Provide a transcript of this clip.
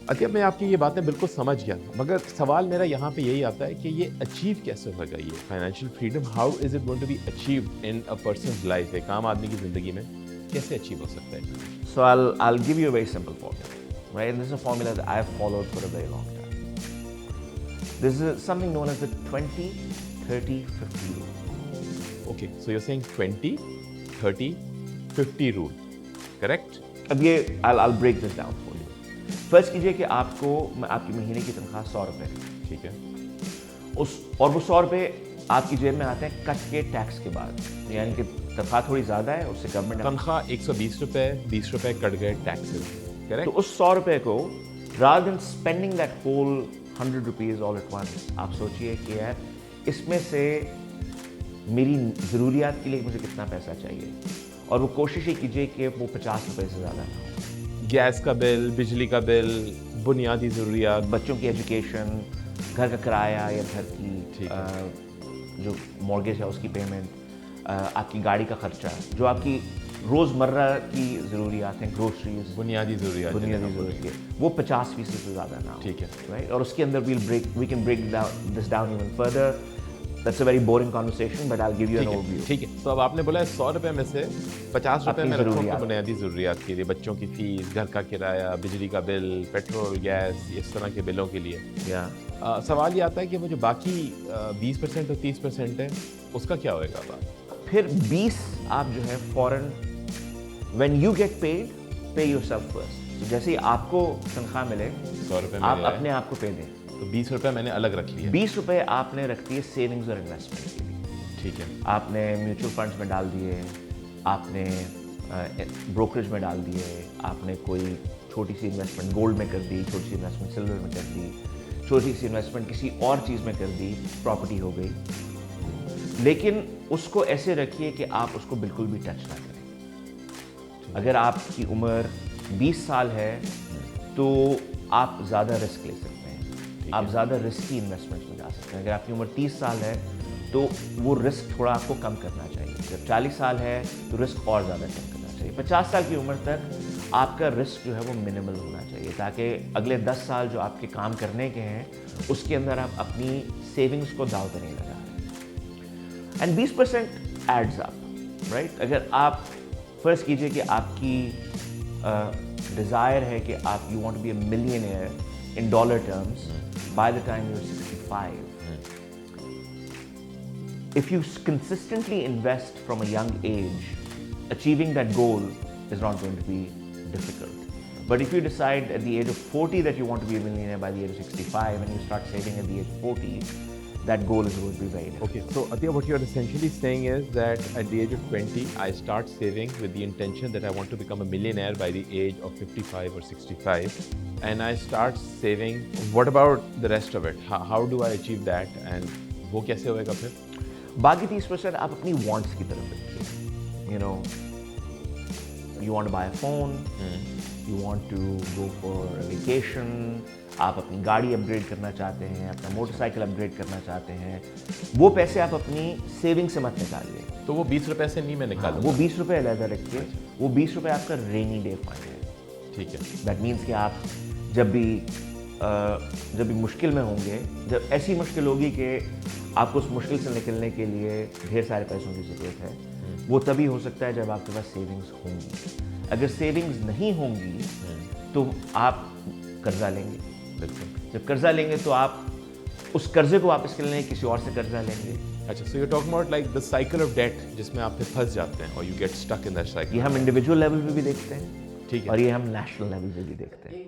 عطیہ میں آپ کی یہ باتیں بالکل سمجھ گیا، مگر سوال میرا یہاں پہ یہی آتا ہے کہ یہ اچیو کیسے ہوگا؟ یہ financial freedom how is it going to be achieved in a person's life? ایک عام آدمی کی زندگی میں کیسے اچیو ہو سکتا ہے؟ So I'll give you a very simple formula, right? And this is a formula that I've followed for a very long time. This is something known as the 20, 30, 50 rule. Okay so you seeing 20 30 50 rule, correct? اب یہ I'll break this down for you. فرض کیجئے کہ آپ کی مہینے کی تنخواہ 100 روپے ہے، ٹھیک ہے، اور وہ 100 روپے آپ کی جیب میں آتے ہیں کٹ کے ٹیکس کے بعد، یعنی کہ تنخواہ تھوڑی زیادہ ہے، اس سے گورنمنٹ تنخواہ 120 روپے، 20 روپے کٹ گئے ٹیکسز، کریکٹ؟ تو اس 100 روپے کو rather than spending that whole 100 rupees all at once، آپ سوچئے کہ یار اس میں سے میری ضروریات کے لیے مجھے کتنا پیسہ چاہیے، اور وہ کوشش ہی کیجئے کہ وہ 50 روپے سے زیادہ نہ ہو۔ گیس کا بل، بجلی کا بل، بنیادی ضروریات، بچوں کی ایجوکیشن، گھر کا کرایہ یا گھر کی جو مورگیج ہے اس کی پیمنٹ، آپ کی گاڑی کا خرچہ، جو آپ کی روزمرہ کی ضروریات ہیں، گروسریز، بنیادی ضروریات، ضرورت ہے، وہ 50% سے زیادہ نہ ہو، ٹھیک ہے، رائٹ؟ اور اس کے اندر we can break this down even further. That's a very boring conversation, but I'll give you an overview. ٹھیک ہے، تو اب آپ نے بولا ہے 100 روپے میں سے 50 روپے میں رکھوں تو بنیادی ضروریات کے لیے، بچوں کی فیس، گھر کا کرایہ، بجلی کا بل، پیٹرول، گیس، اس طرح کے بلوں کے لیے۔ سوال یہ آتا ہے کہ وہ جو باقی 20% اور 30% ہے اس کا کیا ہوئے گا؟ اب پھر 20 آپ جو ہے فوراً when you get paid, pay yourself first. تو جیسے ہی آپ کو تنخواہ ملے 100 روپے آپ اپنے آپ کو پے دیں، تو 20 روپے میں نے الگ رکھ لیے، 20 روپے آپ نے رکھ دیے سیونگز اور انویسٹمنٹ کے لیے، ٹھیک ہے، آپ نے میوچل فنڈس میں ڈال دیے، آپ نے بروکریج میں ڈال دیے، آپ نے کوئی چھوٹی سی انویسٹمنٹ گولڈ میں کر دی، چھوٹی سی انویسٹمنٹ سلور میں کر دی، چھوٹی سی انویسٹمنٹ کسی اور چیز میں کر دی، پراپرٹی ہو گئی، لیکن اس کو ایسے رکھیے کہ آپ اس کو بالکل بھی ٹچ نہ کریں۔ اگر آپ کی عمر 20 سال ہے تو آپ زیادہ رسک لے سکتے ہیں، آپ زیادہ رسکی انویسٹمنٹس میں جا سکتے ہیں۔ اگر آپ کی عمر 30 سال ہے تو وہ رسک تھوڑا آپ کو کم کرنا چاہیے، جب 40 سال ہے تو رسک اور زیادہ کم کرنا چاہیے، 50 سال کی عمر تک آپ کا رسک جو ہے وہ منیمل ہونا چاہیے، تاکہ اگلے 10 سال جو آپ کے کام کرنے کے ہیں اس کے اندر آپ اپنی سیونگز کو داؤ پہ نہیں لگا رہے۔ And 20% adds up, right? اگر آپ فرض کیجئے کہ آپ کی ڈیزائر ہے کہ آپ you want to be a millionaire in dollar terms by the time you are 65۔ If you consistently invest from a young age, achieving that goal is not going to be difficult. But if you decide at the age of 40 that you want to be a millionaire by the age of 65 and you start saving at the age of 40, that goal is going to be very difficult. Okay, so Atiya, what you are essentially saying is that at the age of 20, I start saving with the intention that I want to become a millionaire by the age of 55 or 65, and I start saving. What about the rest of it? How do I achieve that? And وہ کیسے ہوئے گا پھر؟ باقی 30% آپ اپنی wants کی طرف رکھیے، you know you want to buy a phone, you want to go for vacation, آپ اپنی گاڑی اپ گریڈ کرنا چاہتے ہیں، اپنا موٹر سائیکل اپ گریڈ کرنا چاہتے ہیں، وہ پیسے آپ اپنی سیونگ سے مت نکالیے۔ تو وہ 20 روپے سے نہیں میں نکالوں، وہ 20 روپے علیحدہ رکھیے، وہ 20 روپے آپ کا رینی ڈے فنڈ ہے، ٹھیک ہے؟ دیٹ مینس کہ آپ جب بھی مشکل میں ہوں گے، جب ایسی مشکل ہوگی کہ آپ کو اس مشکل سے نکلنے کے لیے ڈھیر سارے پیسوں کی ضرورت ہے، وہ تبھی ہو سکتا ہے جب آپ کے پاس سیونگز ہوں گی۔ اگر سیونگز نہیں ہوں گی تو آپ قرضہ لیں گے، بالکل۔ جب قرضہ لیں گے تو آپ اس قرضے کو واپس کرنے کسی اور سے قرضہ لیں گے۔ اچھا، so you talk about like the cycle of debt, جس میں آپ پھر پھنس جاتے ہیں اور you get stuck in that cycle. یہ ہم انڈیویجول لیول پہ بھی دیکھتے ہیں، ٹھیک ہے، اور یہ ہم نیشنل لیول پہ بھی دیکھتے ہیں۔